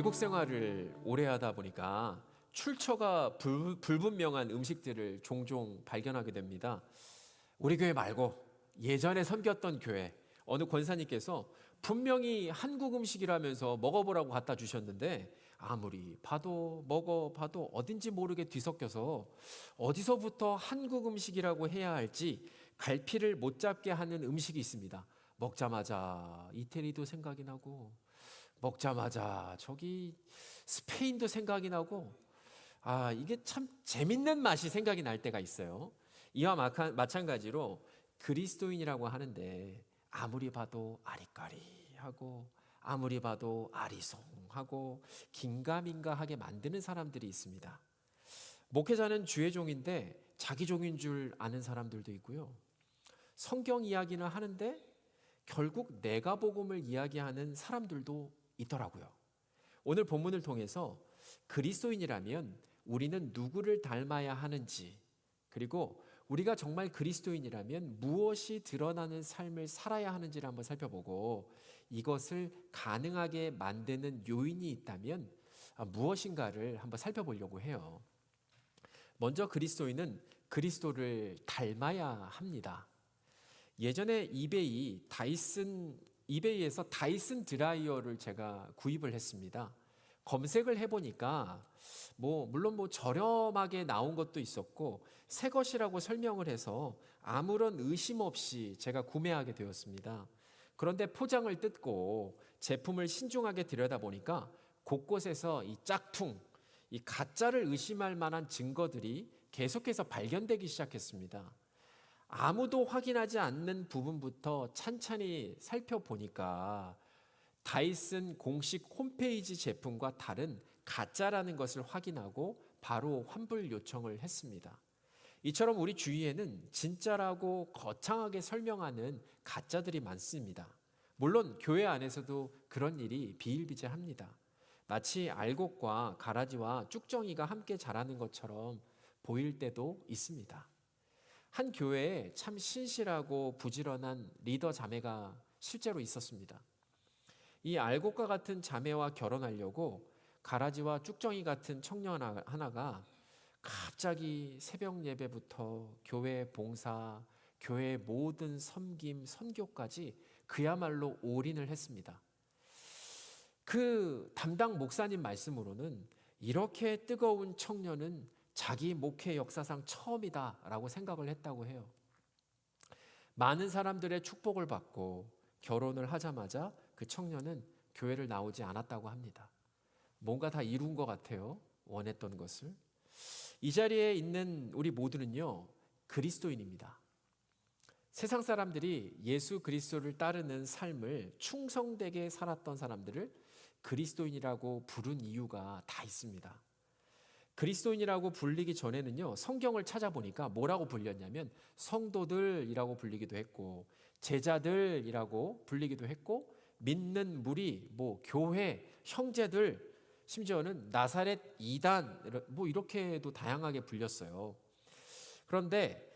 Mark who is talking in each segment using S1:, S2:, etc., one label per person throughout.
S1: 외국 생활을 오래 하다 보니까 출처가 불분명한 음식들을 종종 발견하게 됩니다. 우리 교회 말고 예전에 섬겼던 교회 어느 권사님께서 분명히 한국 음식이라면서 먹어보라고 갖다 주셨는데 아무리 봐도 먹어봐도 어딘지 모르게 뒤섞여서 어디서부터 한국 음식이라고 해야 할지 갈피를 못 잡게 하는 음식이 있습니다. 먹자마자 이태리도 생각이 나고 먹자마자 저기 스페인도 생각이 나고 이게 참 재밌는 맛이 생각이 날 때가 있어요. 이와 마찬가지로 그리스도인이라고 하는데 아무리 봐도 아리까리하고 아무리 봐도 아리송하고 긴가민가하게 만드는 사람들이 있습니다. 목회자는 주의 종인데 자기 종인 줄 아는 사람들도 있고요. 성경 이야기는 하는데 결국 내가 복음을 이야기하는 사람들도 있더라고요. 오늘 본문을 통해서 그리스도인이라면 우리는 누구를 닮아야 하는지, 그리고 우리가 정말 그리스도인이라면 무엇이 드러나는 삶을 살아야 하는지를 한번 살펴보고 이것을 가능하게 만드는 요인이 있다면 무엇인가를 한번 살펴보려고 해요. 먼저 그리스도인은 그리스도를 닮아야 합니다. 예전에 이베이에서 다이슨 드라이어를 제가 구입을 했습니다. 검색을 해보니까 물론 저렴하게 나온 것도 있었고 새 것이라고 설명을 해서 아무런 의심 없이 제가 구매하게 되었습니다. 그런데 포장을 뜯고 제품을 신중하게 들여다보니까 곳곳에서 이 짝퉁, 이 가짜를 의심할 만한 증거들이 계속해서 발견되기 시작했습니다. 아무도 확인하지 않는 부분부터 찬찬히 살펴보니까 다이슨 공식 홈페이지 제품과 다른 가짜라는 것을 확인하고 바로 환불 요청을 했습니다. 이처럼 우리 주위에는 진짜라고 거창하게 설명하는 가짜들이 많습니다. 물론 교회 안에서도 그런 일이 비일비재합니다. 마치 알곡과 가라지와 쭉정이가 함께 자라는 것처럼 보일 때도 있습니다. 한 교회에 참 신실하고 부지런한 리더 자매가 실제로 있었습니다. 이 알곡과 같은 자매와 결혼하려고 가라지와 쭉정이 같은 청년 하나가 갑자기 새벽 예배부터 교회 봉사, 교회 모든 섬김, 선교까지 그야말로 올인을 했습니다. 그 담당 목사님 말씀으로는 이렇게 뜨거운 청년은 자기 목회 역사상 처음이다라고 생각을 했다고 해요. 많은 사람들의 축복을 받고 결혼을 하자마자 그 청년은 교회를 나오지 않았다고 합니다. 뭔가 다 이룬 것 같아요. 원했던 것을. 이 자리에 있는 우리 모두는요, 그리스도인입니다. 세상 사람들이 예수 그리스도를 따르는 삶을 충성되게 살았던 사람들을 그리스도인이라고 부른 이유가 다 있습니다. 그리스도인이라고 불리기 전에는요, 성경을 찾아보니까 뭐라고 불렸냐면 성도들이라고 불리기도 했고 제자들이라고 불리기도 했고 믿는 무리, 교회, 형제들, 심지어는 나사렛 이단 이렇게도 다양하게 불렸어요. 그런데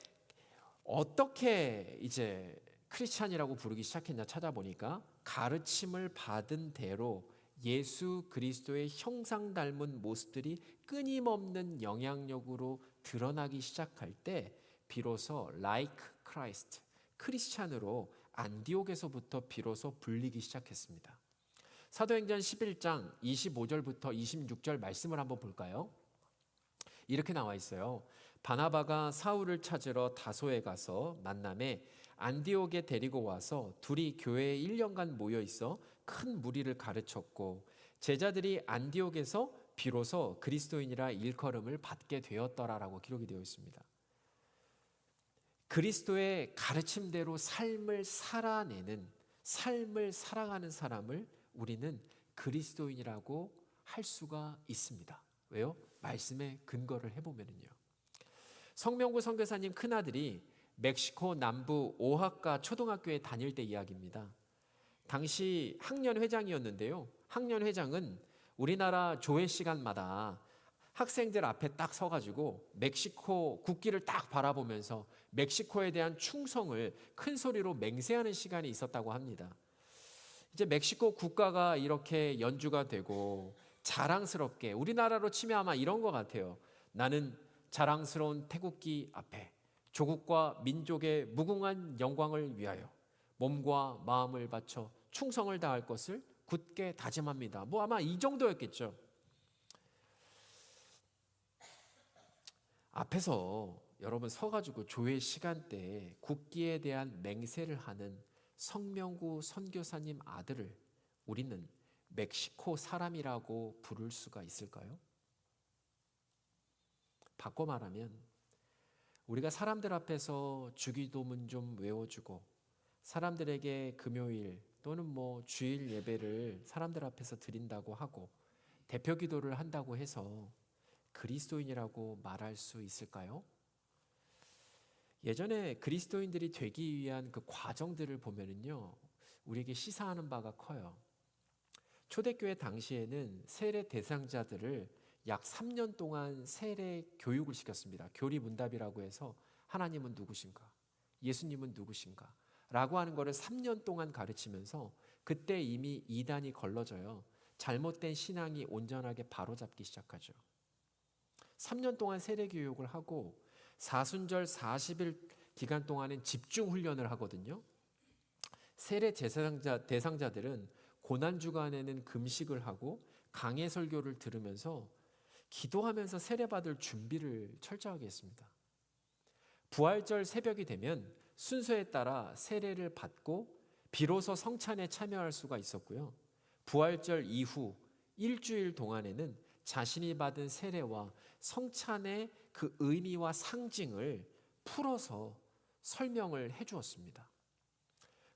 S1: 어떻게 이제 크리스찬이라고 부르기 시작했냐 찾아보니까 가르침을 받은 대로 예수 그리스도의 형상 닮은 모습들이 끊임없는 영향력으로 드러나기 시작할 때 비로소 like Christ, 크리스찬으로 안디옥에서부터 비로소 불리기 시작했습니다. 사도행전 11장 25절부터 26절 말씀을 한번 볼까요? 이렇게 나와 있어요. 바나바가 사울을 찾으러 다소에 가서 만남에 안디옥에 데리고 와서 둘이 교회에 1년간 모여 있어 큰 무리를 가르쳤고 제자들이 안디옥에서 비로소 그리스도인이라 일컬음을 받게 되었더라라고 기록이 되어 있습니다. 그리스도의 가르침대로 삶을 살아가는 사람을 우리는 그리스도인이라고 할 수가 있습니다. 왜요? 말씀에 근거를 해보면요. 성명구 선교사님 큰아들이 멕시코 남부 오하카 초등학교에 다닐 때 이야기입니다. 당시 학년 회장이었는데요. 학년 회장은 우리나라 조회 시간마다 학생들 앞에 딱 서가지고 멕시코 국기를 딱 바라보면서 멕시코에 대한 충성을 큰 소리로 맹세하는 시간이 있었다고 합니다. 이제 멕시코 국가가 이렇게 연주가 되고 자랑스럽게, 우리나라로 치면 아마 이런 것 같아요. 나는 자랑스러운 태국기 앞에 조국과 민족의 무궁한 영광을 위하여 몸과 마음을 바쳐 충성을 다할 것을 굳게 다짐합니다. 뭐 아마 이 정도였겠죠. 앞에서 여러분 서가지고 조회 시간대에 국기에 대한 맹세를 하는 성명구 선교사님 아들을 우리는 멕시코 사람이라고 부를 수가 있을까요? 바꿔 말하면 우리가 사람들 앞에서 주기도문 좀 외워주고 사람들에게 금요일 또는 뭐 주일 예배를 사람들 앞에서 드린다고 하고 대표 기도를 한다고 해서 그리스도인이라고 말할 수 있을까요? 예전에 그리스도인들이 되기 위한 그 과정들을 보면은요, 우리에게 시사하는 바가 커요. 초대교회 당시에는 세례 대상자들을 약 3년 동안 세례 교육을 시켰습니다. 교리문답이라고 해서 하나님은 누구신가? 예수님은 누구신가? 라고 하는 것을 3년 동안 가르치면서 그때 이미 이단이 걸러져요. 잘못된 신앙이 온전하게 바로잡기 시작하죠. 3년 동안 세례 교육을 하고 사순절 40일 기간 동안은 집중 훈련을 하거든요. 세례 대상자들은 고난 주간에는 금식을 하고 강해 설교를 들으면서 기도하면서 세례받을 준비를 철저하게 했습니다. 부활절 새벽이 되면 순서에 따라 세례를 받고 비로소 성찬에 참여할 수가 있었고요. 부활절 이후 일주일 동안에는 자신이 받은 세례와 성찬의 그 의미와 상징을 풀어서 설명을 해 주었습니다.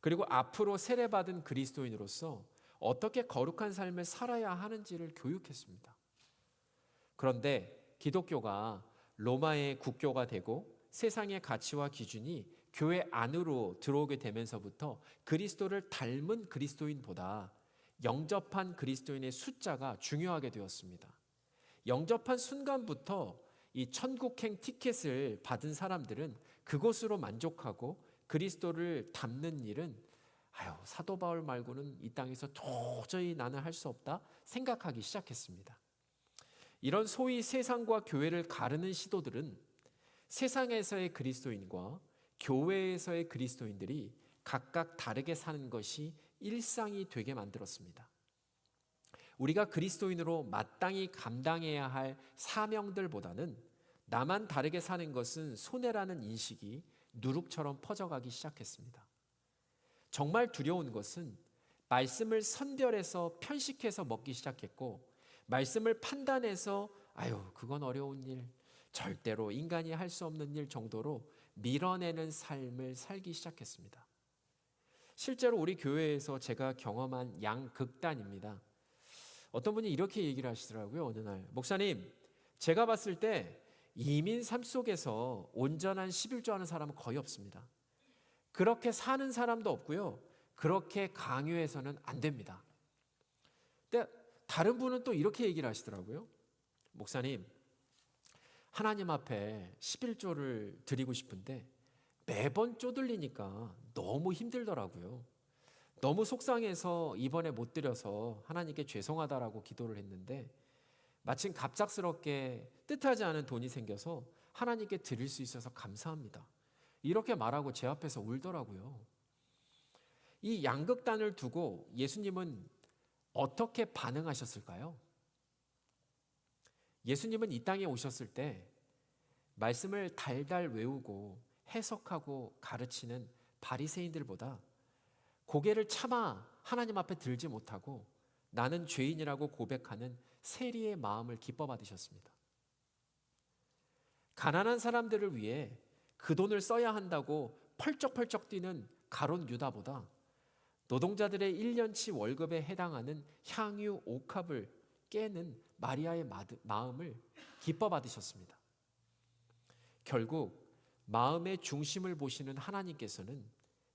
S1: 그리고 앞으로 세례받은 그리스도인으로서 어떻게 거룩한 삶을 살아야 하는지를 교육했습니다. 그런데 기독교가 로마의 국교가 되고 세상의 가치와 기준이 교회 안으로 들어오게 되면서부터 그리스도를 닮은 그리스도인보다 영접한 그리스도인의 숫자가 중요하게 되었습니다. 영접한 순간부터 이 천국행 티켓을 받은 사람들은 그것으로 만족하고 그리스도를 닮는 일은 사도 바울 말고는 이 땅에서 도저히 나는 할 수 없다 생각하기 시작했습니다. 이런 소위 세상과 교회를 가르는 시도들은 세상에서의 그리스도인과 교회에서의 그리스도인들이 각각 다르게 사는 것이 일상이 되게 만들었습니다. 우리가 그리스도인으로 마땅히 감당해야 할 사명들보다는 나만 다르게 사는 것은 손해라는 인식이 누룩처럼 퍼져가기 시작했습니다. 정말 두려운 것은 말씀을 선별해서 편식해서 먹기 시작했고 말씀을 판단해서 그건 어려운 일, 절대로 인간이 할 수 없는 일 정도로 밀어내는 삶을 살기 시작했습니다. 실제로 우리 교회에서 제가 경험한 양극단입니다. 어떤 분이 이렇게 얘기를 하시더라고요. 어느 날 목사님, 제가 봤을 때 이민 삶 속에서 온전한 11조 하는 사람은 거의 없습니다. 그렇게 사는 사람도 없고요. 그렇게 강요해서는 안 됩니다. 근데 다른 분은 또 이렇게 얘기를 하시더라고요. 목사님, 하나님 앞에 11조를 드리고 싶은데 매번 쪼들리니까 너무 힘들더라고요. 너무 속상해서 이번에 못 드려서 하나님께 죄송하다라고 기도를 했는데 마침 갑작스럽게 뜻하지 않은 돈이 생겨서 하나님께 드릴 수 있어서 감사합니다. 이렇게 말하고 제 앞에서 울더라고요. 이 양극단을 두고 예수님은 어떻게 반응하셨을까요? 예수님은 이 땅에 오셨을 때 말씀을 달달 외우고 해석하고 가르치는 바리새인들보다 고개를 차마 하나님 앞에 들지 못하고 나는 죄인이라고 고백하는 세리의 마음을 기뻐 받으셨습니다. 가난한 사람들을 위해 그 돈을 써야 한다고 펄쩍펄쩍 뛰는 가룟 유다보다 노동자들의 1년치 월급에 해당하는 향유 5컵을 깨는 마리아의 마음을 기뻐 받으셨습니다. 결국 마음의 중심을 보시는 하나님께서는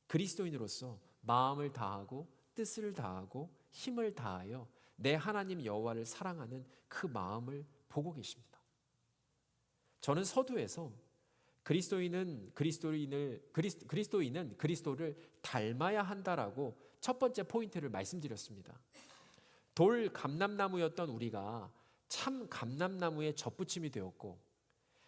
S1: 그리스도인으로서 마음을 다하고 뜻을 다하고 힘을 다하여 내 하나님 여호와를 사랑하는 그 마음을 보고 계십니다. 저는 서두에서 그리스도인은 그리스도를 닮아야 한다라고 첫 번째 포인트를 말씀드렸습니다. 돌 감람나무였던 우리가 참 감람나무의 젖붙임이 되었고,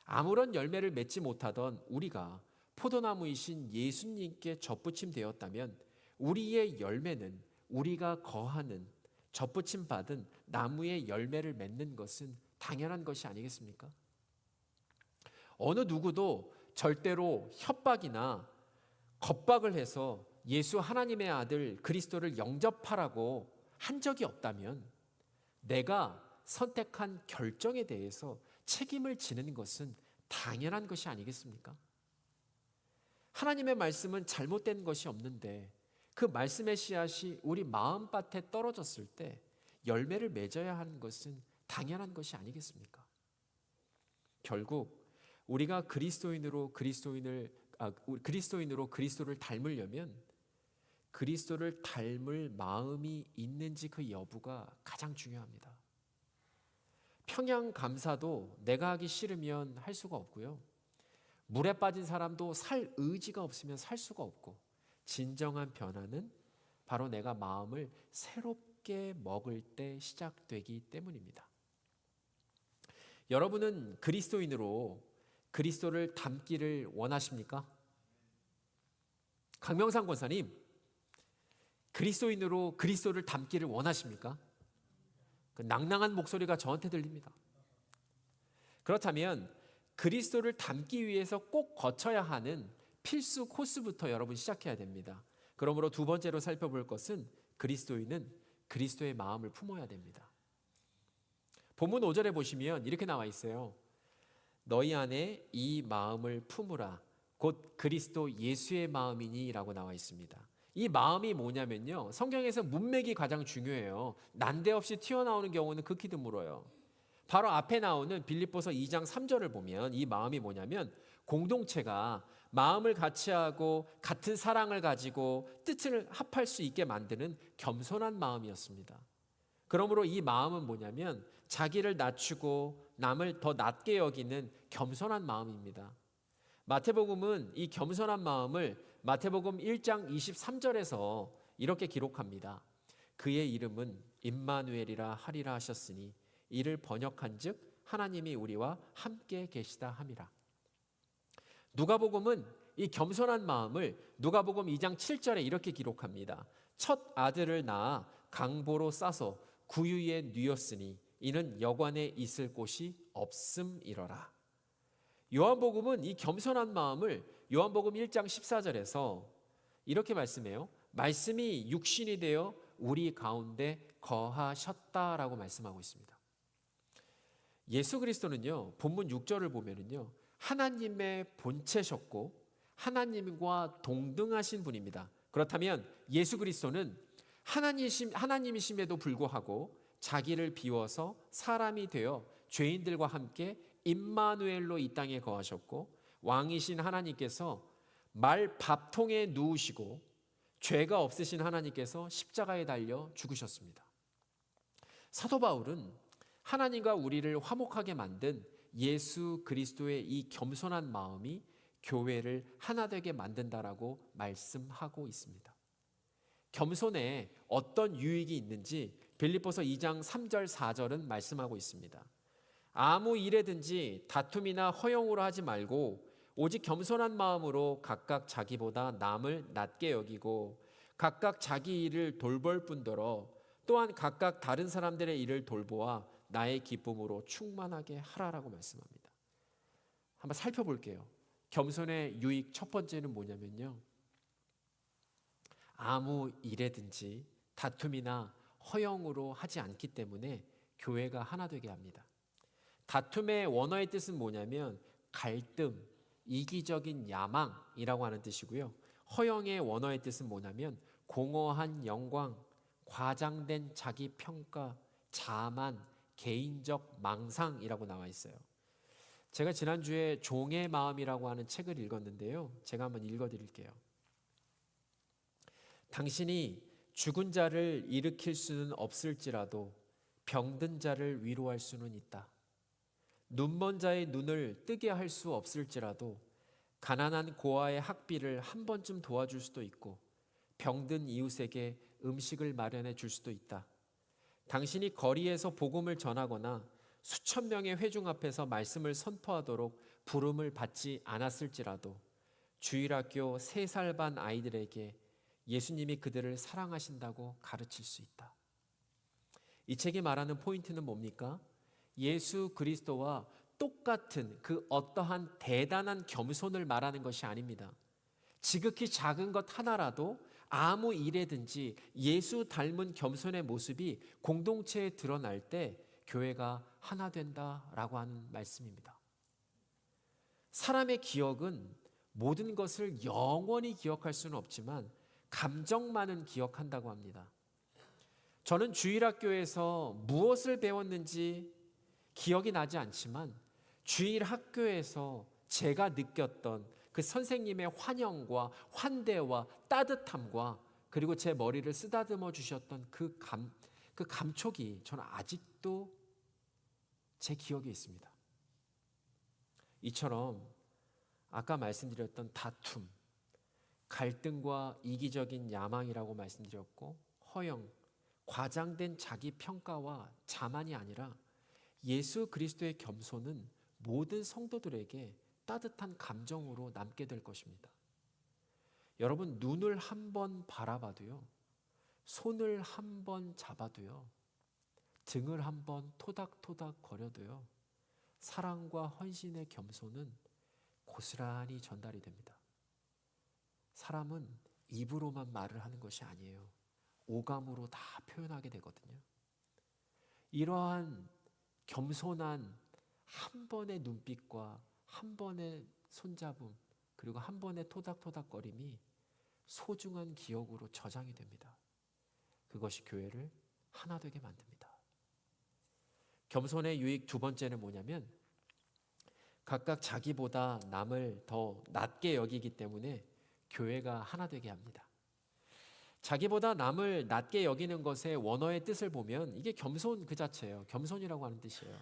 S1: 아무런 열매를 맺지 못하던 우리가 포도나무이신 예수님께 젖붙임 되었다면 우리의 열매는 우리가 거하는 젖붙임 받은 나무의 열매를 맺는 것은 당연한 것이 아니겠습니까? 어느 누구도 절대로 협박이나 겁박을 해서 예수 하나님의 아들 그리스도를 영접하라고 한 적이 없다면 내가 선택한 결정에 대해서 책임을 지는 것은 당연한 것이 아니겠습니까? 하나님의 말씀은 잘못된 것이 없는데 그 말씀의 씨앗이 우리 마음밭에 떨어졌을 때 열매를 맺어야 하는 것은 당연한 것이 아니겠습니까? 결국 우리가 그리스도인으로 그리스도를 닮으려면 그리스도를 닮을 마음이 있는지 그 여부가 가장 중요합니다. 평양 감사도 내가 하기 싫으면 할 수가 없고요. 물에 빠진 사람도 살 의지가 없으면 살 수가 없고, 진정한 변화는 바로 내가 마음을 새롭게 먹을 때 시작되기 때문입니다. 여러분은 그리스도인으로 그리스도를 닮기를 원하십니까? 강명상 권사님, 그리스도인으로 그리스도를 닮기를 원하십니까? 그 낭낭한 목소리가 저한테 들립니다. 그렇다면 그리스도를 닮기 위해서 꼭 거쳐야 하는 필수 코스부터 여러분 시작해야 됩니다. 그러므로 두 번째로 살펴볼 것은 그리스도인은 그리스도의 마음을 품어야 됩니다. 본문 5절에 보시면 이렇게 나와 있어요. 너희 안에 이 마음을 품으라. 곧 그리스도 예수의 마음이니 라고 나와 있습니다. 이 마음이 뭐냐면요, 성경에서 문맥이 가장 중요해요. 난데없이 튀어나오는 경우는 극히 드물어요. 바로 앞에 나오는 빌립보서 2장 3절을 보면 이 마음이 뭐냐면 공동체가 마음을 같이 하고 같은 사랑을 가지고 뜻을 합할 수 있게 만드는 겸손한 마음이었습니다. 그러므로 이 마음은 뭐냐면 자기를 낮추고 남을 더 낮게 여기는 겸손한 마음입니다. 마태복음은 이 겸손한 마음을 마태복음 1장 23절에서 이렇게 기록합니다. 그의 이름은 임마누엘이라 하리라 하셨으니 이를 번역한즉 하나님이 우리와 함께 계시다 함이라. 누가복음은 이 겸손한 마음을 누가복음 2장 7절에 이렇게 기록합니다. 첫 아들을 낳아 강보로 싸서 구유에 뉘었으니 이는 여관에 있을 곳이 없음이러라. 요한복음은 이 겸손한 마음을 요한복음 1장 14절에서 이렇게 말씀해요. 말씀이 육신이 되어 우리 가운데 거하셨다라고 말씀하고 있습니다. 예수 그리스도는요, 본문 6절을 보면은요, 하나님의 본체셨고 하나님과 동등하신 분입니다. 그렇다면 예수 그리스도는 하나님이심에도 불구하고 자기를 비워서 사람이 되어 죄인들과 함께 임마누엘로 이 땅에 거하셨고, 왕이신 하나님께서 말 밥통에 누우시고 죄가 없으신 하나님께서 십자가에 달려 죽으셨습니다. 사도 바울은 하나님과 우리를 화목하게 만든 예수 그리스도의 이 겸손한 마음이 교회를 하나 되게 만든다라고 말씀하고 있습니다. 겸손에 어떤 유익이 있는지 빌립보서 2장 3절 4절은 말씀하고 있습니다. 아무 일에든지 다툼이나 허용으로 하지 말고 오직 겸손한 마음으로 각각 자기보다 남을 낮게 여기고 각각 자기 일을 돌볼 뿐더러 또한 각각 다른 사람들의 일을 돌보아 나의 기쁨으로 충만하게 하라라고 말씀합니다. 한번 살펴볼게요. 겸손의 유익 첫 번째는 뭐냐면요, 아무 일에든지 다툼이나 허용으로 하지 않기 때문에 교회가 하나 되게 합니다. 다툼의 원어의 뜻은 뭐냐면 갈등, 이기적인 야망이라고 하는 뜻이고요. 허영의 원어의 뜻은 뭐냐면 공허한 영광, 과장된 자기 평가, 자만, 개인적 망상이라고 나와 있어요. 제가 지난주에 종의 마음이라고 하는 책을 읽었는데요, 제가 한번 읽어드릴게요. 당신이 죽은 자를 일으킬 수는 없을지라도 병든 자를 위로할 수는 있다. 눈먼 자의 눈을 뜨게 할 수 없을지라도 가난한 고아의 학비를 한 번쯤 도와줄 수도 있고 병든 이웃에게 음식을 마련해 줄 수도 있다. 당신이 거리에서 복음을 전하거나 수천 명의 회중 앞에서 말씀을 선포하도록 부름을 받지 않았을지라도 주일학교 3살 반 아이들에게 예수님이 그들을 사랑하신다고 가르칠 수 있다. 이 책이 말하는 포인트는 뭡니까? 예수 그리스도와 똑같은 그 어떠한 대단한 겸손을 말하는 것이 아닙니다. 지극히 작은 것 하나라도 아무 일에든지 예수 닮은 겸손의 모습이 공동체에 드러날 때 교회가 하나 된다라고 하는 말씀입니다. 사람의 기억은 모든 것을 영원히 기억할 수는 없지만 감정만은 기억한다고 합니다. 저는 주일학교에서 무엇을 배웠는지 기억이 나지 않지만 주일학교에서 제가 느꼈던 그 선생님의 환영과 환대와 따뜻함과 그리고 제 머리를 쓰다듬어 주셨던 그 감촉이 저는 아직도 제 기억에 있습니다. 이처럼 아까 말씀드렸던 다툼, 갈등과 이기적인 야망이라고 말씀드렸고 허영, 과장된 자기 평가와 자만이 아니라 예수 그리스도의 겸손은 모든 성도들에게 따뜻한 감정으로 남게 될 것입니다. 여러분, 눈을 한 번 바라봐도요, 손을 한 번 잡아도요, 등을 한 번 토닥토닥 거려도요, 사랑과 헌신의 겸손은 고스란히 전달이 됩니다. 사람은 입으로만 말을 하는 것이 아니에요. 오감으로 다 표현하게 되거든요. 이러한 겸손한 한 번의 눈빛과 한 번의 손잡음 그리고 한 번의 토닥토닥거림이 소중한 기억으로 저장이 됩니다. 그것이 교회를 하나 되게 만듭니다. 겸손의 유익 두 번째는 뭐냐면 각각 자기보다 남을 더 낮게 여기기 때문에 교회가 하나 되게 합니다. 자기보다 남을 낮게 여기는 것의 원어의 뜻을 보면 이게 겸손 그 자체예요. 겸손이라고 하는 뜻이에요.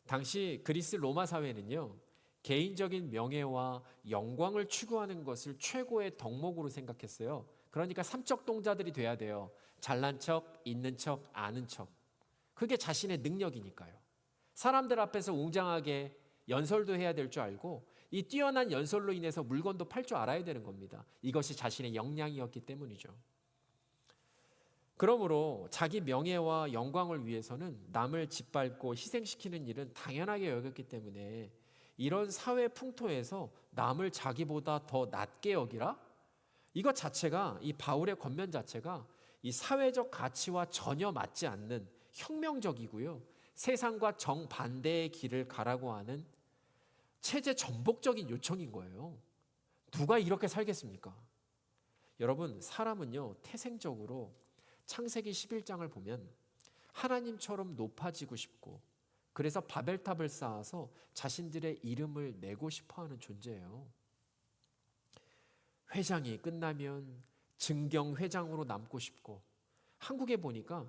S1: 당시 그리스 로마 사회는요, 개인적인 명예와 영광을 추구하는 것을 최고의 덕목으로 생각했어요. 그러니까 삼척동자들이 돼야 돼요. 잘난 척, 있는 척, 아는 척. 그게 자신의 능력이니까요. 사람들 앞에서 웅장하게 연설도 해야 될 줄 알고 이 뛰어난 연설로 인해서 물건도 팔 줄 알아야 되는 겁니다. 이것이 자신의 역량이었기 때문이죠. 그러므로 자기 명예와 영광을 위해서는 남을 짓밟고 희생시키는 일은 당연하게 여겼기 때문에 이런 사회 풍토에서 남을 자기보다 더 낮게 여기라? 이것 자체가, 이 바울의 권면 자체가 이 사회적 가치와 전혀 맞지 않는 혁명적이고요, 세상과 정반대의 길을 가라고 하는 체제 전복적인 요청인 거예요. 누가 이렇게 살겠습니까? 여러분, 사람은요, 태생적으로 창세기 11장을 보면 하나님처럼 높아지고 싶고 그래서 바벨탑을 쌓아서 자신들의 이름을 내고 싶어하는 존재예요. 회장이 끝나면 증경회장으로 남고 싶고, 한국에 보니까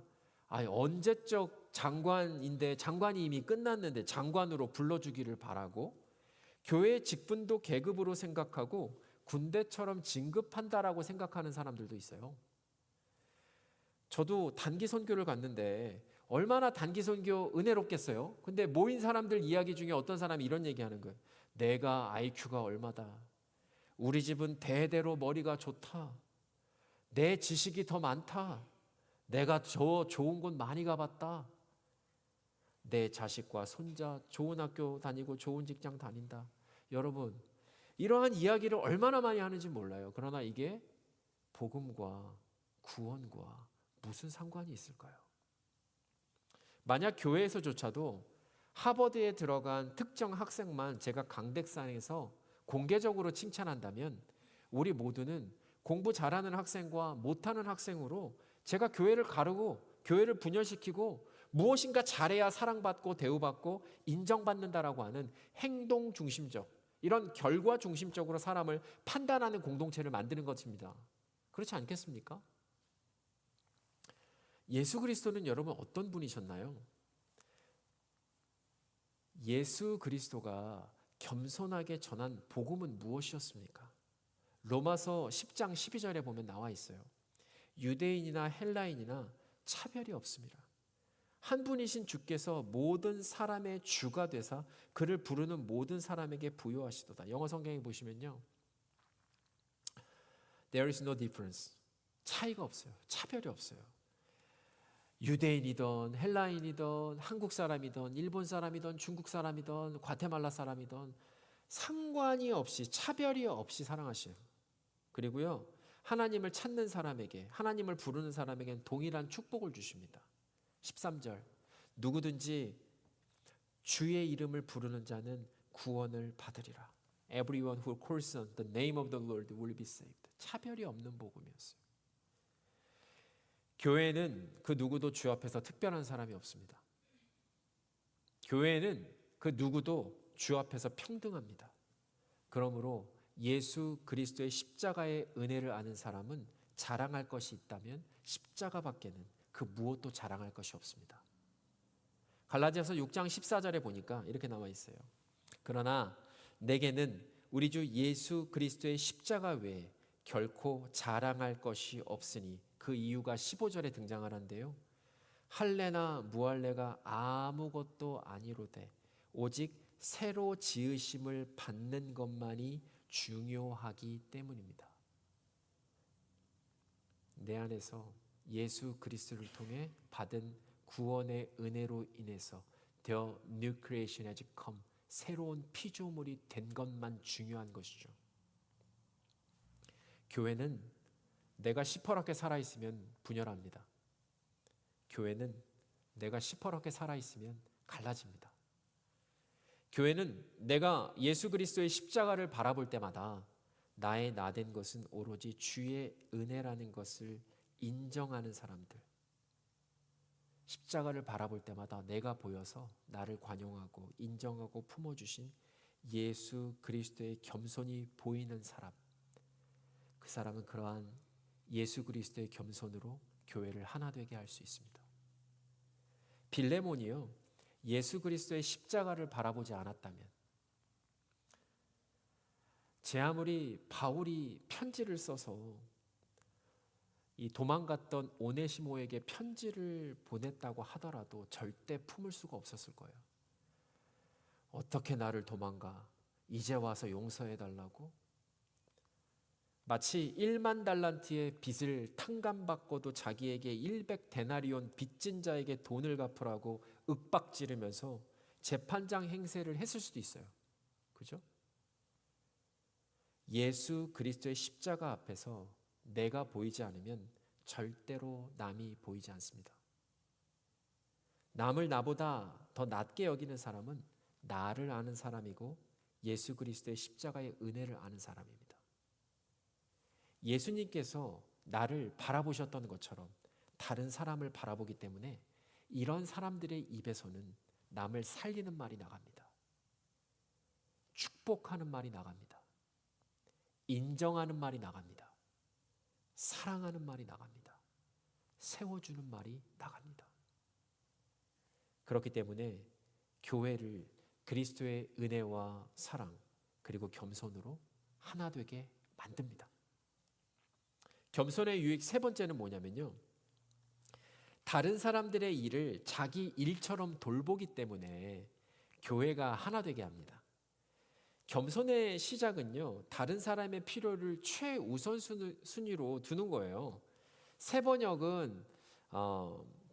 S1: 언제적 장관인데 장관이 이미 끝났는데 장관으로 불러주기를 바라고, 교회 직분도 계급으로 생각하고 군대처럼 진급한다라고 생각하는 사람들도 있어요. 저도 단기 선교를 갔는데 얼마나 단기 선교 은혜롭겠어요. 근데 모인 사람들 이야기 중에 어떤 사람이 이런 얘기하는 거예요. 내가 IQ가 얼마다. 우리 집은 대대로 머리가 좋다. 내 지식이 더 많다. 내가 저 좋은 곳 많이 가봤다. 내 자식과 손자 좋은 학교 다니고 좋은 직장 다닌다. 여러분, 이러한 이야기를 얼마나 많이 하는지 몰라요. 그러나 이게 복음과 구원과 무슨 상관이 있을까요? 만약 교회에서조차도 하버드에 들어간 특정 학생만 제가 강백산에서 공개적으로 칭찬한다면 우리 모두는 공부 잘하는 학생과 못하는 학생으로 제가 교회를 가르고 교회를 분열시키고 무엇인가 잘해야 사랑받고 대우받고 인정받는다라고 하는 행동 중심적, 이런 결과 중심적으로 사람을 판단하는 공동체를 만드는 것입니다. 그렇지 않겠습니까? 예수 그리스도는 여러분 어떤 분이셨나요? 예수 그리스도가 겸손하게 전한 복음은 무엇이었습니까? 로마서 10장 12절에 보면 나와 있어요. 유대인이나 헬라인이나 차별이 없습니다. 한 분이신 주께서 모든 사람의 주가 되사 그를 부르는 모든 사람에게 부여하시도다. 영어 성경에 보시면요, There is no difference. 차이가 없어요. 차별이 없어요. 유대인이든 헬라인이든 한국 사람이든 일본 사람이든 중국 사람이든 과테말라 사람이든 상관이 없이, 차별이 없이 사랑하셔요. 그리고요, 하나님을 찾는 사람에게, 하나님을 부르는 사람에게는 동일한 축복을 주십니다. 13절, 누구든지 주의 이름을 부르는 자는 구원을 받으리라. Everyone who calls on the name of the Lord will be saved. 차별이 없는 복음이었어요. 교회는 그 누구도 주 앞에서 특별한 사람이 없습니다. 교회는 그 누구도 주 앞에서 평등합니다. 그러므로 예수 그리스도의 십자가의 은혜를 아는 사람은 자랑할 것이 있다면 십자가 밖에는 그 무엇도 자랑할 것이 없습니다. 갈라디아서 6장 14절에 보니까 이렇게 나와 있어요. 그러나 내게는 우리 주 예수 그리스도의 십자가 외에 결코 자랑할 것이 없으니, 그 이유가 15절에 등장하는데요. 할례나 무할례가 아무것도 아니로되 오직 새로 지으심을 받는 것만이 중요하기 때문입니다. 내 안에서 예수 그리스도를 통해 받은 구원의 은혜로 인해서 The new creation has come, 새로운 피조물이 된 것만 중요한 것이죠. 교회는 내가 시퍼렇게 살아있으면 분열합니다. 교회는 내가 시퍼렇게 살아있으면 갈라집니다. 교회는 내가 예수 그리스도의 십자가를 바라볼 때마다 나의 나된 것은 오로지 주의 은혜라는 것을 인정하는 사람들, 십자가를 바라볼 때마다 내가 보여서 나를 관용하고 인정하고 품어주신 예수 그리스도의 겸손이 보이는 사람, 그 사람은 그러한 예수 그리스도의 겸손으로 교회를 하나 되게 할 수 있습니다. 빌레몬이요, 예수 그리스도의 십자가를 바라보지 않았다면, 제 아무리 바울이 편지를 써서 이 도망갔던 오네시모에게 편지를 보냈다고 하더라도 절대 품을 수가 없었을 거예요. 어떻게 나를 도망가? 이제 와서 용서해달라고? 마치 1만 달란트의 빚을 탕감받고도 자기에게 100데나리온 빚진 자에게 돈을 갚으라고 윽박지르면서 재판장 행세를 했을 수도 있어요. 그죠? 예수 그리스도의 십자가 앞에서 내가 보이지 않으면 절대로 남이 보이지 않습니다. 남을 나보다 더 낮게 여기는 사람은 나를 아는 사람이고 예수 그리스도의 십자가의 은혜를 아는 사람입니다. 예수님께서 나를 바라보셨던 것처럼 다른 사람을 바라보기 때문에 이런 사람들의 입에서는 남을 살리는 말이 나갑니다. 축복하는 말이 나갑니다. 인정하는 말이 나갑니다. 사랑하는 말이 나갑니다. 세워주는 말이 나갑니다. 그렇기 때문에 교회를 그리스도의 은혜와 사랑 그리고 겸손으로 하나 되게 만듭니다. 겸손의 유익 세 번째는 뭐냐면요, 다른 사람들의 일을 자기 일처럼 돌보기 때문에 교회가 하나 되게 합니다. 겸손의 시작은요, 다른 사람의 필요를 최우선순위로 두는 거예요. 세번역은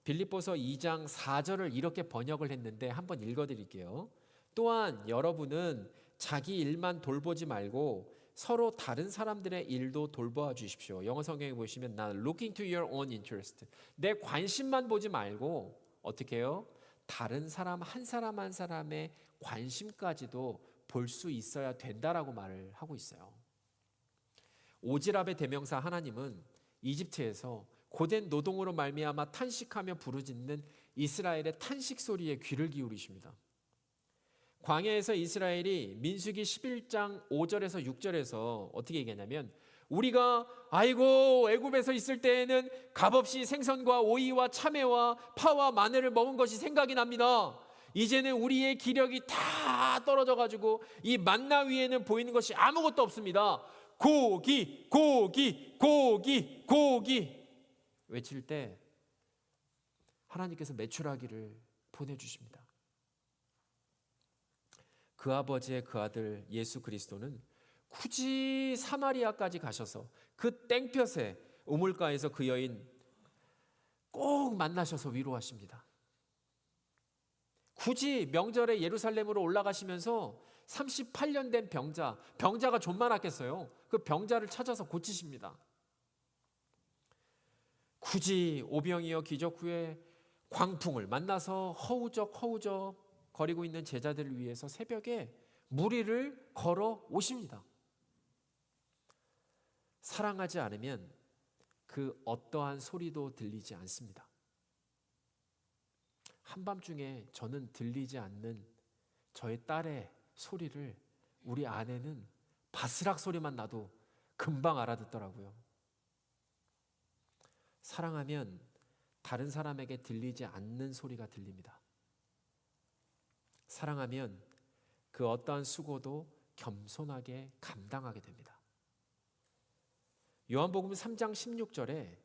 S1: 빌립보서 2장 4절을 이렇게 번역을 했는데 한번 읽어드릴게요. 또한 여러분은 자기 일만 돌보지 말고 서로 다른 사람들의 일도 돌보아 주십시오. 영어 성경에 보시면 난 looking to your own interest, 내 관심만 보지 말고 어떻게 해요? 다른 사람 한 사람 한 사람의 관심까지도 볼 수 있어야 된다라고 말을 하고 있어요. 오지랖의 대명사 하나님은 이집트에서 고된 노동으로 말미암아 탄식하며 부르짖는 이스라엘의 탄식 소리에 귀를 기울이십니다. 광야에서 이스라엘이 민수기 11장 5절에서 6절에서 어떻게 얘기하냐면, 우리가 아이고 애굽에서 있을 때에는 값없이 생선과 오이와 참외와 파와 마늘을 먹은 것이 생각이 납니다. 이제는 우리의 기력이 다 떨어져 가지고 이 만나 위에는 보이는 것이 아무것도 없습니다. 고기 고기 고기 고기 외칠 때 하나님께서 메추라기를 보내주십니다. 그 아버지의 그 아들 예수 그리스도는 굳이 사마리아까지 가셔서 그 땡볕에 우물가에서 그 여인 꼭 만나셔서 위로하십니다. 굳이 명절에 예루살렘으로 올라가시면서 38년 된 병자가 존만하겠어요. 그 병자를 찾아서 고치십니다. 굳이 오병이어 기적 후에 광풍을 만나서 허우적 거리고 있는 제자들을 위해서 새벽에 무리를 걸어 오십니다. 사랑하지 않으면 그 어떠한 소리도 들리지 않습니다. 한밤중에 저는 들리지 않는 저의 딸의 소리를 우리 아내는 바스락 소리만 나도 금방 알아듣더라고요. 사랑하면 다른 사람에게 들리지 않는 소리가 들립니다. 사랑하면 그 어떠한 수고도 겸손하게 감당하게 됩니다. 요한복음 3장 16절에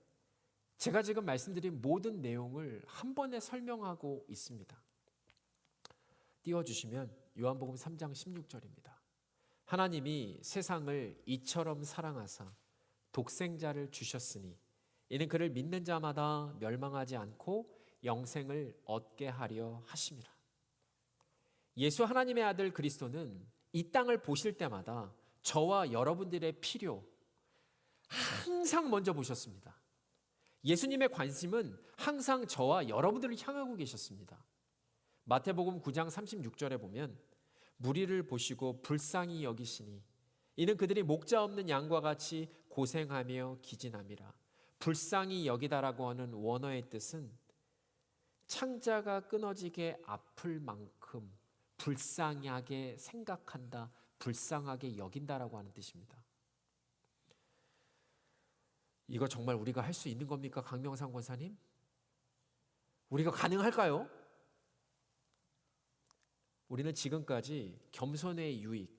S1: 제가 지금 말씀드린 모든 내용을 한 번에 설명하고 있습니다. 띄워주시면 요한복음 3장 16절입니다. 하나님이 세상을 이처럼 사랑하사 독생자를 주셨으니 이는 그를 믿는 자마다 멸망하지 않고 영생을 얻게 하려 하심이라. 예수 하나님의 아들 그리스도는 이 땅을 보실 때마다 저와 여러분들의 필요 항상 먼저 보셨습니다. 예수님의 관심은 항상 저와 여러분들을 향하고 계셨습니다. 마태복음 9장 36절에 보면 무리를 보시고 불쌍히 여기시니 이는 그들이 목자 없는 양과 같이 고생하며 기진함이라. 불쌍히 여기다라고 하는 원어의 뜻은 창자가 끊어지게 아플 만큼 불쌍하게 생각한다, 불쌍하게 여긴다라고 하는 뜻입니다. 이거 정말 우리가 할 수 있는 겁니까, 강명상 권사님? 우리가 가능할까요? 우리는 지금까지 겸손의 유익,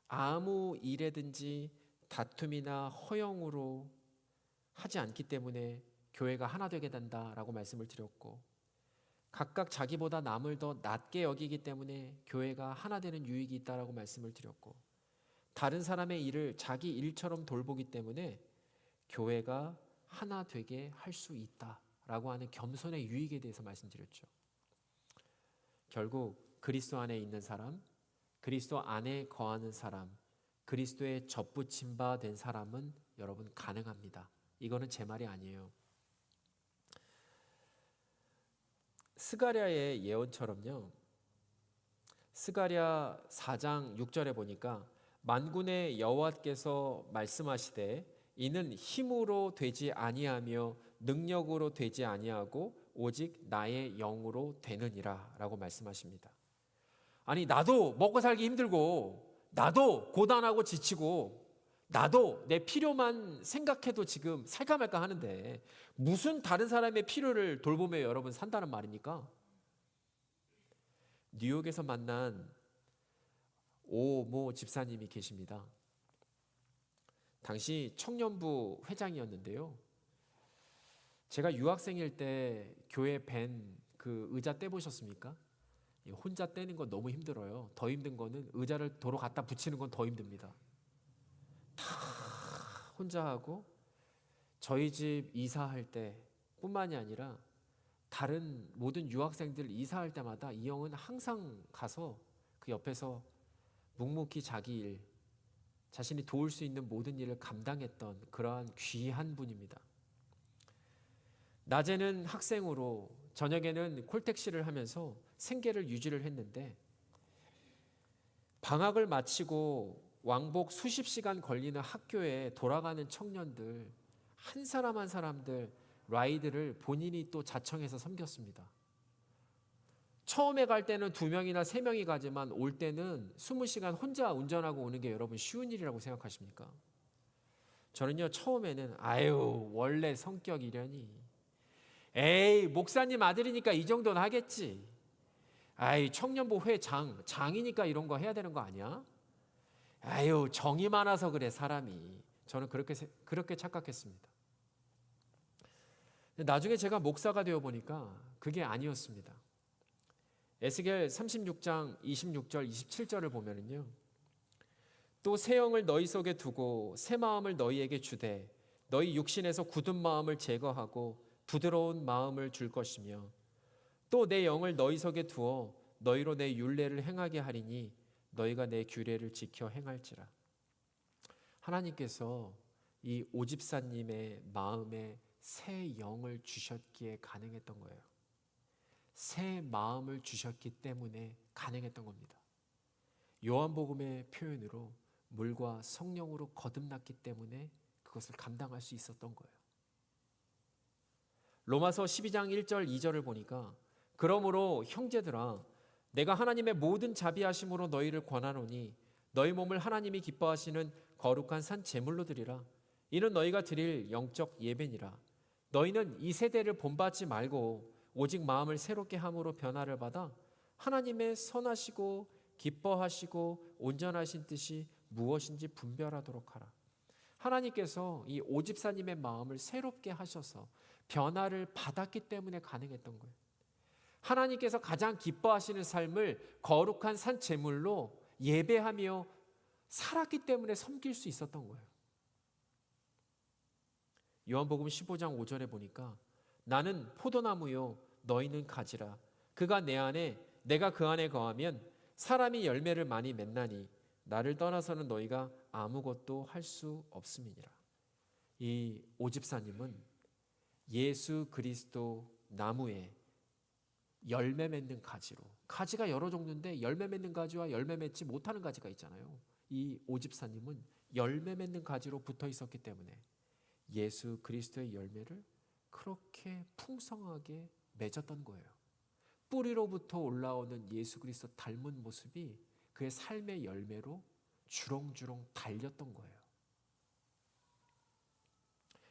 S1: 아무 일에든지 다툼이나 허영으로 하지 않기 때문에 교회가 하나 되게 된다라고 말씀을 드렸고, 각각 자기보다 남을 더 낮게 여기기 때문에 교회가 하나 되는 유익이 있다라고 말씀을 드렸고, 다른 사람의 일을 자기 일처럼 돌보기 때문에 교회가 하나 되게 할 수 있다라고 하는 겸손의 유익에 대해서 말씀드렸죠. 결국 그리스도 안에 있는 사람, 그리스도 안에 거하는 사람, 그리스도의 접붙임 바 된 사람은 여러분 가능합니다. 이거는 제 말이 아니에요. 스가랴의 예언처럼요, 스가랴 4장 6절에 보니까 만군의 여호와께서 말씀하시되 이는 힘으로 되지 아니하며 능력으로 되지 아니하고 오직 나의 영으로 되느니라 라고 말씀하십니다. 아니, 나도 먹고 살기 힘들고, 나도 고단하고 지치고, 나도 내 필요만 생각해도 지금 살까 말까 하는데 무슨 다른 사람의 필요를 돌보며 여러분 산다는 말입니까? 뉴욕에서 만난 오모 집사님이 계십니다. 당시 청년부 회장이었는데요, 제가 유학생일 때 교회 밴 그 의자 떼보셨습니까? 혼자 떼는 건 너무 힘들어요. 더 힘든 거는 의자를 도로 갖다 붙이는 건 더 힘듭니다. 다 혼자 하고, 저희 집 이사할 때 뿐만이 아니라 다른 모든 유학생들 이사할 때마다 이 형은 항상 가서 그 옆에서 묵묵히 자기 일, 자신이 도울 수 있는 모든 일을 감당했던 그러한 귀한 분입니다. 낮에는 학생으로, 저녁에는 콜택시를 하면서 생계를 유지를 했는데, 방학을 마치고 왕복 수십 시간 걸리는 학교에 돌아가는 청년들 한 사람 한 사람들 라이드를 본인이 또 자청해서 섬겼습니다. 처음에 갈 때는 2명이나 3명이 가지만 올 때는 20시간 혼자 운전하고 오는 게 여러분 쉬운 일이라고 생각하십니까? 저는요, 처음에는 아유 원래 성격 이려니, 에이 목사님 아들이니까 이 정도는 하겠지, 아이 청년부 장이니까 이런 거 해야 되는 거 아니야? 아유 정이 많아서 그래 사람이. 저는 그렇게 착각했습니다. 나중에 제가 목사가 되어 보니까 그게 아니었습니다. 에스겔 36장 26절 27절을 보면은요. 또 새 영을 너희 속에 두고 새 마음을 너희에게 주되 너희 육신에서 굳은 마음을 제거하고 부드러운 마음을 줄 것이며 또 내 영을 너희 속에 두어 너희로 내 율례를 행하게 하리니 너희가 내 규례를 지켜 행할지라. 하나님께서 이 오집사님의 마음에 새 영을 주셨기에 가능했던 거예요. 새 마음을 주셨기 때문에 가능했던 겁니다. 요한복음의 표현으로 물과 성령으로 거듭났기 때문에 그것을 감당할 수 있었던 거예요. 로마서 12장 1절 2절을 보니까 그러므로 형제들아 내가 하나님의 모든 자비하심으로 너희를 권하노니 너희 몸을 하나님이 기뻐하시는 거룩한 산 제물로 드리라. 이는 너희가 드릴 영적 예배니라. 너희는 이 세대를 본받지 말고 오직 마음을 새롭게 함으로 변화를 받아 하나님의 선하시고 기뻐하시고 온전하신 뜻이 무엇인지 분별하도록 하라. 하나님께서 이 오집사님의 마음을 새롭게 하셔서 변화를 받았기 때문에 가능했던 거예요. 하나님께서 가장 기뻐하시는 삶을 거룩한 산 제물로 예배하며 살았기 때문에 섬길 수 있었던 거예요. 요한복음 15장 5절에 보니까 나는 포도나무요 너희는 가지라. 그가 내 안에 내가 그 안에 거하면 사람이 열매를 많이 맺나니 나를 떠나서는 너희가 아무것도 할 수 없음이니라. 이 오집사님은 예수 그리스도 나무에 열매 맺는 가지로, 가지가 여러 종류인데 열매 맺는 가지와 열매 맺지 못하는 가지가 있잖아요. 이 오집사님은 열매 맺는 가지로 붙어 있었기 때문에 예수 그리스도의 열매를 그렇게 풍성하게 맺었던 거예요. 뿌리로부터 올라오는 예수 그리스도 닮은 모습이 그의 삶의 열매로 주렁주렁 달렸던 거예요.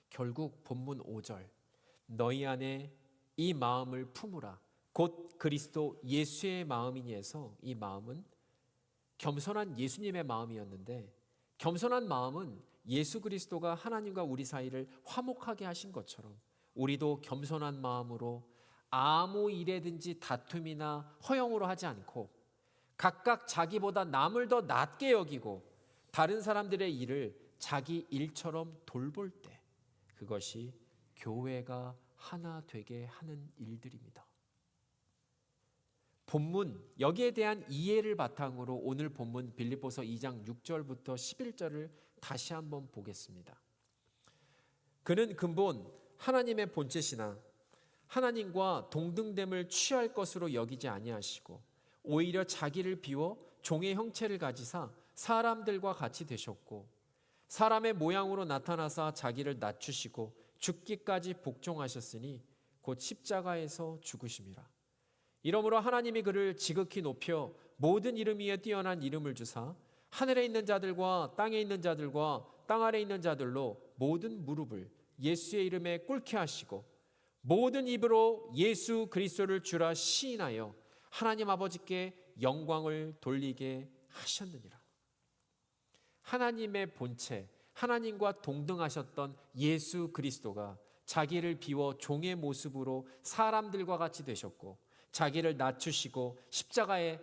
S1: 결국 본문 5절 너희 안에 이 마음을 품으라 곧 그리스도 예수의 마음이니에서 이 마음은 겸손한 예수님의 마음이었는데 겸손한 마음은 예수 그리스도가 하나님과 우리 사이를 화목하게 하신 것처럼 우리도 겸손한 마음으로 아무 일에든지 다툼이나 허영으로 하지 않고 각각 자기보다 남을 더 낮게 여기고 다른 사람들의 일을 자기 일처럼 돌볼 때 그것이 교회가 하나 되게 하는 일들입니다. 본문 여기에 대한 이해를 바탕으로 오늘 본문 빌립보서 2장 6절부터 11절을 다시 한번 보겠습니다. 그는 근본 하나님의 본체시나 하나님과 동등됨을 취할 것으로 여기지 아니하시고 오히려 자기를 비워 종의 형체를 가지사 사람들과 같이 되셨고 사람의 모양으로 나타나사 자기를 낮추시고 죽기까지 복종하셨으니 곧 십자가에서 죽으심이라. 이러므로 하나님이 그를 지극히 높여 모든 이름 위에 뛰어난 이름을 주사 하늘에 있는 자들과 땅에 있는 자들과 땅 아래 있는 자들로 모든 무릎을 예수의 이름에 꿇게 하시고 모든 입으로 예수 그리스도를 주라 시인하여 하나님 아버지께 영광을 돌리게 하셨느니라. 하나님의 본체, 하나님과 동등하셨던 예수 그리스도가 자기를 비워 종의 모습으로 사람들과 같이 되셨고 자기를 낮추시고 십자가에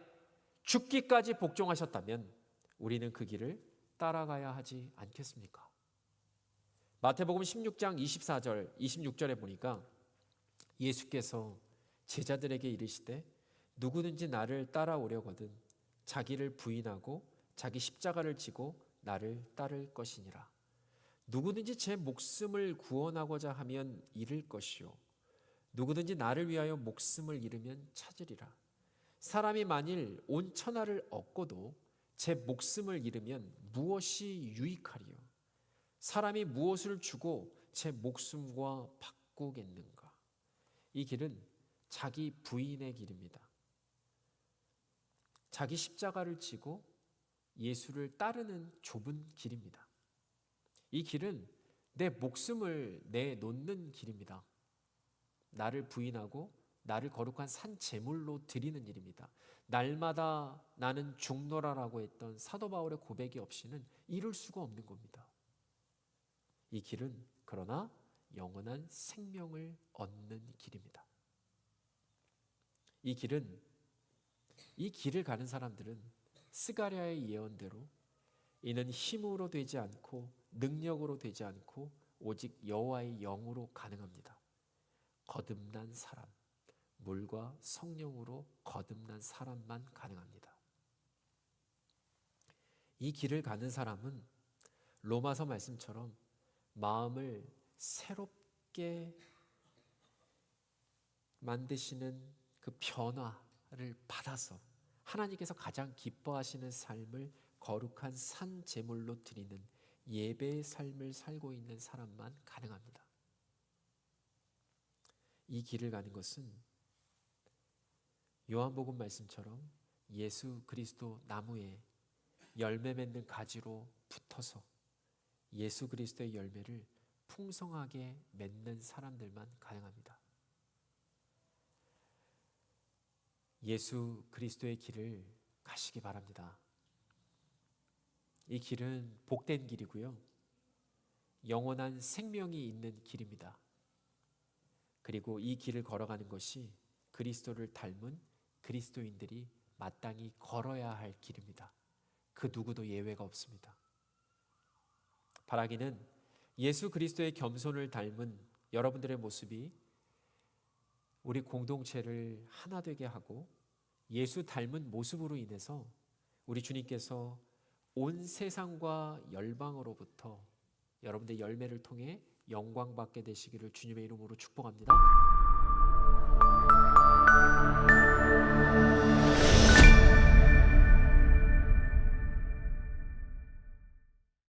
S1: 죽기까지 복종하셨다면 우리는 그 길을 따라가야 하지 않겠습니까? 마태복음 16장 24절, 26절에 보니까 예수께서 제자들에게 이르시되 누구든지 나를 따라오려거든 자기를 부인하고 자기 십자가를 지고 나를 따를 것이니라. 누구든지 제 목숨을 구원하고자 하면 잃을 것이요 누구든지 나를 위하여 목숨을 잃으면 찾으리라. 사람이 만일 온 천하를 얻고도 제 목숨을 잃으면 무엇이 유익하리요? 사람이 무엇을 주고 제 목숨과 바꾸겠는가? 이 길은 자기 부인의 길입니다. 자기 십자가를 지고 예수를 따르는 좁은 길입니다. 이 길은 내 목숨을 내놓는 길입니다. 나를 부인하고 나를 거룩한 산 제물로 드리는 일입니다. 날마다 나는 죽노라라고 했던 사도 바울의 고백이 없이는 이룰 수가 없는 겁니다. 이 길은 그러나 영원한 생명을 얻는 길입니다. 이 길을 가는 사람들은 스가랴의 예언대로 이는 힘으로 되지 않고 능력으로 되지 않고 오직 여호와의 영으로 가능합니다. 거듭난 사람, 물과 성령으로 거듭난 사람만 가능합니다. 이 길을 가는 사람은 로마서 말씀처럼 마음을 새롭게 만드시는 그 변화를 받아서 하나님께서 가장 기뻐하시는 삶을 거룩한 산 제물로 드리는 예배의 삶을 살고 있는 사람만 가능합니다. 이 길을 가는 것은 요한복음 말씀처럼 예수 그리스도 나무에 열매 맺는 가지로 붙어서 예수 그리스도의 열매를 풍성하게 맺는 사람들만 가능합니다. 예수 그리스도의 길을 가시기 바랍니다. 이 길은 복된 길이고요. 영원한 생명이 있는 길입니다. 그리고 이 길을 걸어가는 것이 그리스도를 닮은 그리스도인들이 마땅히 걸어야 할 길입니다. 그 누구도 예외가 없습니다. 바라기는 예수 그리스도의 겸손을 닮은 여러분들의 모습이 우리 공동체를 하나 되게 하고 예수 닮은 모습으로 인해서 우리 주님께서 온 세상과 열방으로부터 여러분들의 열매를 통해 영광받게 되시기를 주님의 이름으로 축복합니다.